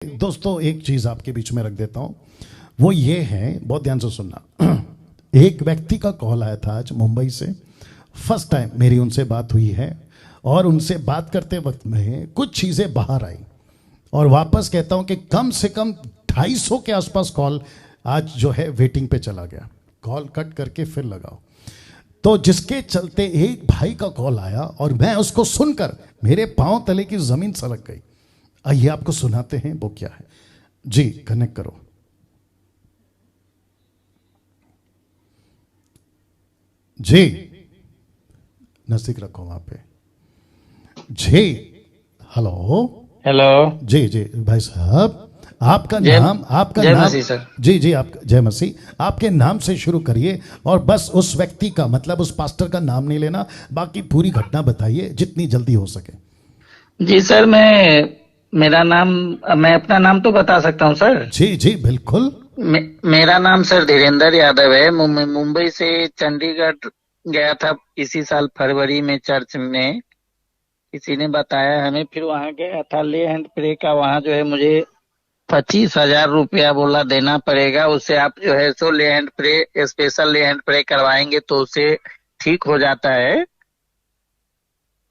दोस्तों एक चीज आपके बीच में रख देता हूं, वो ये है, बहुत ध्यान से सुनना। एक व्यक्ति का कॉल आया था आज मुंबई से, फर्स्ट टाइम मेरी उनसे बात हुई है और उनसे बात करते वक्त में कुछ चीजें बाहर आई और वापस कहता हूं कि कम से कम 250 के आसपास कॉल आज जो है वेटिंग पे चला गया। कॉल कट करके फिर लगाओ, तो जिसके चलते एक भाई का कॉल आया और मैं उसको सुनकर मेरे पांव तले की जमीन सरक गई। आइए आपको सुनाते हैं वो क्या है। जी कनेक्ट करो। जी नजदीक रखो वहां पे। जी हेलो हेलो जी जी भाई साहब, आपका नाम, आपका जय नाम। मसीह सर। जी जी आप जय मसीह। आपके नाम से शुरू करिए और बस उस व्यक्ति का मतलब उस पास्टर का नाम नहीं लेना, बाकी पूरी घटना बताइए जितनी जल्दी हो सके। जी सर, मैं अपना नाम तो बता सकता हूँ सर। जी जी बिल्कुल। मेरा नाम सर धीरेन्द्र यादव है। मुंबई से चंडीगढ़ गया था इसी साल फरवरी में। चर्च में किसी ने बताया हमें, फिर वहां गया था ले हैंड प्रे का। वहां जो है मुझे 25,000 रुपया बोला देना पड़ेगा। उससे आप जो है सो ले हैंड प्रे, स्पेशल ले हैंड प्रे करवाएंगे तो उससे ठीक हो जाता है।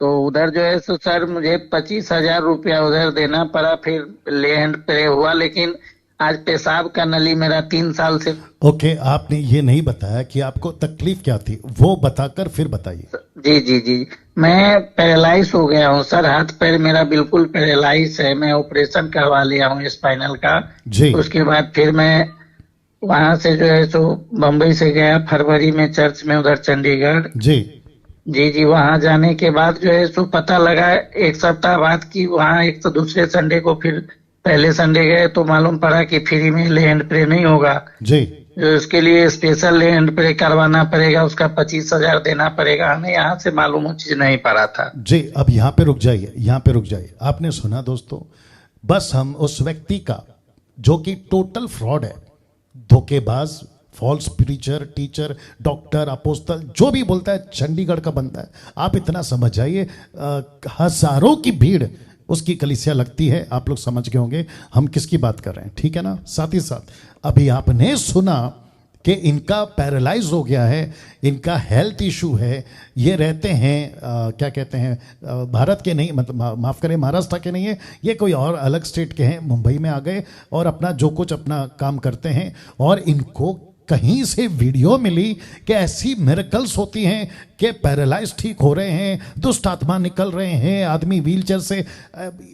तो उधर जो है सो सर मुझे 25,000 रुपया उधर देना पड़ा। फिर ले हैंड प्रे हुआ, लेकिन आज पेशाब का नली मेरा 3 साल से। ओके, आपने ये नहीं बताया कि आपको तकलीफ क्या थी, वो बताकर फिर बताइए। जी जी जी, मैं पैरालाइज हो गया हूँ सर। हाथ पैर मेरा बिल्कुल पैरालाइज है। मैं ऑपरेशन करवा लिया हूँ स्पाइनल का। जी उसके बाद फिर मैं वहां से जो है सो बम्बई से गया फरवरी में चर्च में उधर चंडीगढ़। जी जी जी, वहां जाने के बाद जो है सो पता लगा एक सप्ताह बाद कि वहां एक तो दूसरे संडे को, फिर पहले संडे गए तो मालूम पड़ा कि फ्री में ले हैंड प्रे नहीं होगा। जी जो इसके लिए स्पेशल ले हैंड प्रे करवाना पड़ेगा, उसका 25,000 देना पड़ेगा। हमें यहाँ से मालूम वो चीज नहीं पड़ा था। जी, अब यहाँ पे रुक जाइए, यहाँ पे रुक जाइए। आपने सुना दोस्तों, बस हम उस व्यक्ति का जो कि टोटल फ्रॉड है, धोखेबाज, फॉल्स प्रीचर, टीचर, डॉक्टर, अपोस्तल, जो भी बोलता है चंडीगढ़ का बनता है। आप इतना समझ जाइए, हजारों की भीड़ उसकी कलीसिया लगती है। आप लोग समझ गए होंगे हम किसकी बात कर रहे हैं, ठीक है ना। साथ ही साथ अभी आपने सुना कि इनका पैरालाइज हो गया है, इनका हेल्थ इशू है। ये रहते हैं क्या कहते हैं, भारत के नहीं, मतलब माफ़ करें महाराष्ट्र के नहीं है, ये कोई और अलग स्टेट के हैं। मुंबई में आ गए और अपना जो कुछ अपना काम करते हैं और इनको कहीं से वीडियो मिली कि ऐसी मिरेकल्स होती हैं कि पैरालाइज ठीक हो रहे हैं, दुष्ट आत्मा निकल रहे हैं, आदमी व्हीलचेयर से।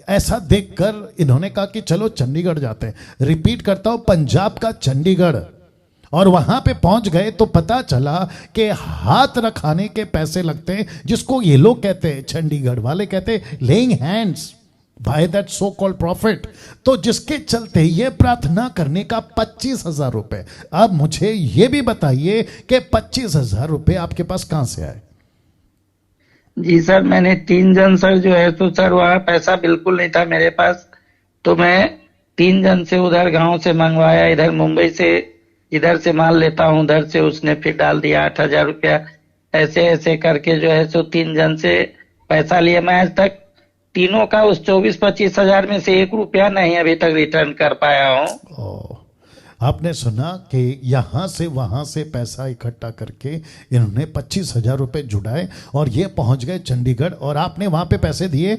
ऐसा देखकर इन्होंने कहा कि चलो चंडीगढ़ जाते हैं। रिपीट करता हूं, पंजाब का चंडीगढ़। और वहां पे पहुंच गए तो पता चला कि हाथ रखाने के पैसे लगते हैं, जिसको ये लोग कहते हैं, चंडीगढ़ वाले कहते हैं laying hands by that so called profit. तो जिसके चलते ये प्रार्थना करने का 25,000 रुपए। अब मुझे ये भी बताइए कि 25,000 रुपए आपके पास कहां से आए। जी सर, मैंने 3 जन सर जो है तो सर वहाँ पैसा बिल्कुल नहीं था मेरे पास। तो मैं 3 जन से उधर गांव से मंगवाया। इधर मुंबई से इधर से माल लेता हूँ, उधर से उसने फिर डाल दिया 8,000 रुपया। ऐसे ऐसे करके जो है सो 3 जन से पैसा लिया। मैं आज तक तीनों का उस 24-25,000 में से 1 रुपया नहीं अभी तक रिटर्न कर पाया हूँ। आपने सुना कि यहां से वहां से पैसा इकट्ठा करके इन्होंने 25,000 रुपए जुटाए और ये पहुंच गए चंडीगढ़, और आपने वहां पे पैसे दिए।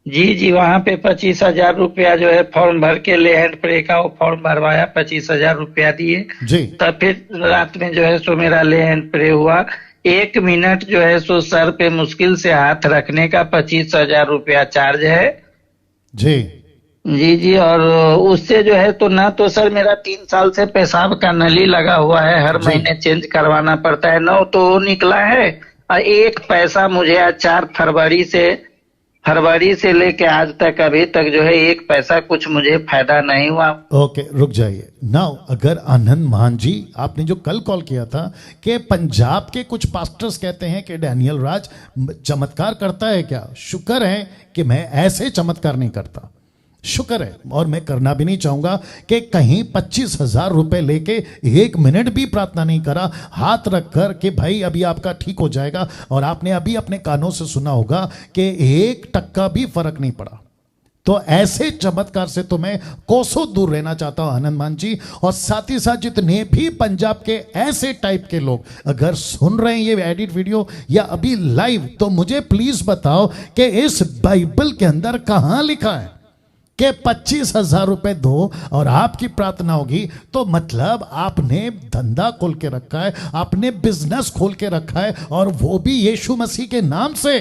जी जी, वहां पे 25,000 रुपया जो है फॉर्म भर के ले हैंड प्रे का वो फॉर्म भरवाया, 25,000 रुपया दिए। जी तब फिर रात में जो है सो मेरा ले हैंड प्रे हुआ। 1 मिनट जो है सो सर पे मुश्किल से हाथ रखने का 25,000 रुपया चार्ज है। जी जी जी, और उससे जो है तो ना तो सर मेरा 3 साल से पेशाब का नली लगा हुआ है, हर जी। महीने चेंज करवाना पड़ता है, ना तो वो निकला है। और एक पैसा मुझे आज 4 फरवरी से लेके आज तक अभी तक जो है एक पैसा कुछ मुझे फायदा नहीं हुआ। ओके रुक जाइए। नाउ अगर आनंद मान जी, आपने जो कल कॉल किया था कि पंजाब के कुछ पास्टर्स कहते हैं कि डैनियल राज चमत्कार करता है क्या, शुक्र है कि मैं ऐसे चमत्कार नहीं करता, शुक्र है। और मैं करना भी नहीं चाहूंगा कि कहीं 25,000 रुपए लेके 1 मिनट भी प्रार्थना नहीं करा हाथ रख कर कि भाई अभी आपका ठीक हो जाएगा। और आपने अभी अपने कानों से सुना होगा कि 1 टक्का भी फर्क नहीं पड़ा। तो ऐसे चमत्कार से तो मैं कोसों दूर रहना चाहता हूं आनंद मान जी। और साथ ही साथ जितने भी पंजाब के ऐसे टाइप के लोग अगर सुन रहे हैं ये एडिट वीडियो या अभी लाइव, तो मुझे प्लीज बताओ कि इस बाइबल के अंदर कहां लिखा है कि 25,000 रुपए दो और आपकी प्रार्थना होगी। तो मतलब आपने धंधा खोल के रखा है, आपने बिजनेस खोल के रखा है, और वो भी यीशु मसीह के नाम से।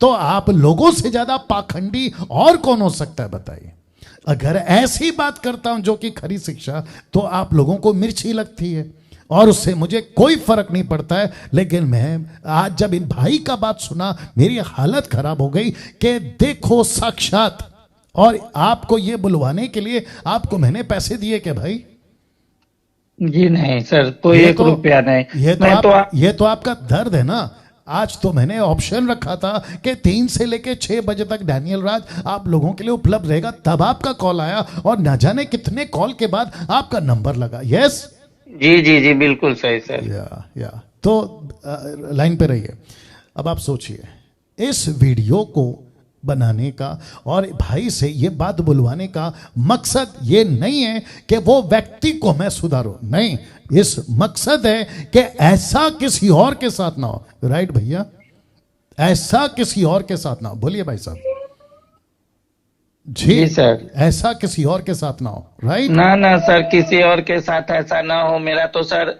तो आप लोगों से ज्यादा पाखंडी और कौन हो सकता है बताइए। अगर ऐसी बात करता हूं जो कि खरी शिक्षा, तो आप लोगों को मिर्ची लगती है और उससे मुझे कोई फर्क नहीं पड़ता है। लेकिन मैं आज जब इन भाई का बात सुना, मेरी हालत खराब हो गई कि देखो साक्षात, और आपको ये बुलवाने के लिए आपको मैंने पैसे दिए क्या भाई? जी नहीं सर, कोई ये 1 रुपया नहीं। ये तो आपका दर्द है ना। आज तो मैंने ऑप्शन रखा था कि 3 से लेके 6 बजे तक डैनियल राज आप लोगों के लिए उपलब्ध रहेगा, तब आपका कॉल आया और न जाने कितने कॉल के बाद आपका नंबर लगा। यस जी जी जी, बिल्कुल सही सर। या तो लाइन पे रहिए। अब आप सोचिए इस वीडियो को बनाने का और भाई से ये बात बुलवाने का मकसद ये नहीं है कि वो व्यक्ति को मैं सुधारूं, नहीं, इस मकसद है कि ऐसा किसी और के साथ ना हो। राइट भैया, ऐसा किसी और के साथ ना हो। बोलिए भाई साहब। जी सर, ऐसा किसी और के साथ ना हो। राइट ना ना सर, किसी और के साथ ऐसा ना हो। मेरा तो सर,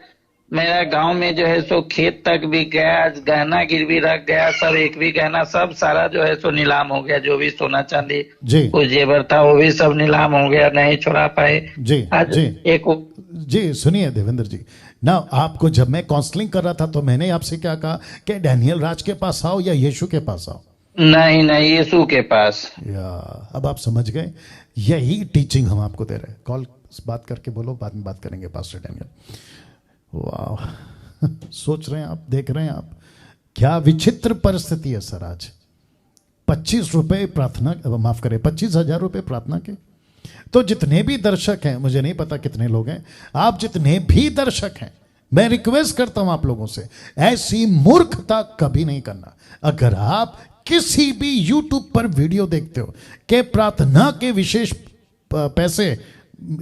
मेरा गांव में जो है सो खेत तक भी गया, गहना गिरवी रख गया सब, एक भी गहना सब सारा जो है सो नीलाम हो गया। जो भी सोना चांदी जी कुछ जेवर था वो भी सब नीलाम हो गया, नहीं छुड़ा पाए। जी आज जी एक सुनिए देवेंद्र जी ना, आपको जब मैं काउंसलिंग कर रहा था तो मैंने आपसे क्या कहा कि डैनियल राज के पास आओ या यीशु के पास आओ? नहीं नहीं, यीशु के पास। या अब आप समझ गए, यही टीचिंग हम आपको दे रहे हैं। कॉल बात करके बोलो, बाद में बात करेंगे पास्टर डैनियल। वाह सोच रहे हैं आप, देख रहे हैं आप, क्या विचित्र परिस्थिति है सर। आज 25 रुपए प्रार्थना, माफ करें 25,000 रुपए प्रार्थना के। तो जितने भी दर्शक हैं, मुझे नहीं पता कितने लोग हैं, आप जितने भी दर्शक हैं, मैं रिक्वेस्ट करता हूं आप लोगों से, ऐसी मूर्खता कभी नहीं करना। अगर आप किसी भी यूट्यूब पर वीडियो देखते हो कि प्रार्थना के विशेष पैसे,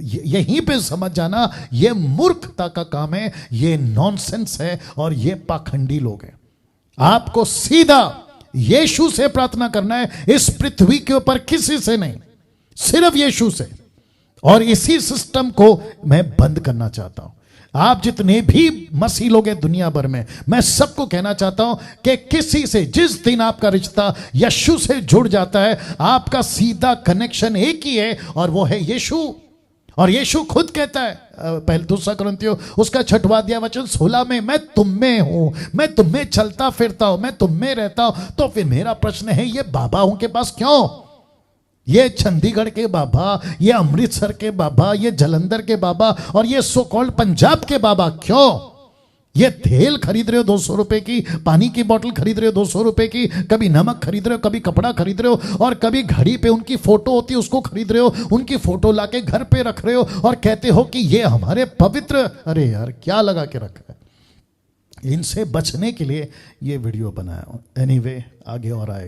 यहीं पे समझ जाना ये मूर्खता का काम है, ये नॉनसेंस है और ये पाखंडी लोग हैं। आपको सीधा यीशु से प्रार्थना करना है, इस पृथ्वी के ऊपर किसी से नहीं, सिर्फ यीशु से। और इसी सिस्टम को मैं बंद करना चाहता हूं। आप जितने भी मसीह लोग हैं दुनिया भर में, मैं सबको कहना चाहता हूं कि किसी से, जिस दिन आपका रिश्ता यीशु से जुड़ जाता है, आपका सीधा कनेक्शन एक ही है और वो है यीशु। और यीशु खुद कहता है, पहले 2 कुरिन्थियों उसका 6वां अध्याय वचन 16 में, मैं तुम में हूं, मैं तुम में चलता फिरता हूं, मैं तुम में रहता हूं। तो फिर मेरा प्रश्न है, ये बाबा उनके पास क्यों? ये चंडीगढ़ के बाबा, ये अमृतसर के बाबा, ये जलंधर के बाबा और ये सो कॉल्ड पंजाब के बाबा क्यों? ये तेल खरीद रहे हो 200 रुपए की, पानी की बोतल खरीद रहे हो 200 रुपए की, कभी नमक खरीद रहे हो, कभी कपड़ा खरीद रहे हो, और कभी घड़ी पे उनकी फोटो होती है उसको खरीद रहे हो, उनकी फोटो लाके घर पे रख रहे हो और कहते हो कि ये हमारे पवित्र। अरे यार क्या लगा के रखा है? इनसे बचने के लिए ये वीडियो बनाया। एनीवे आगे और आएगा।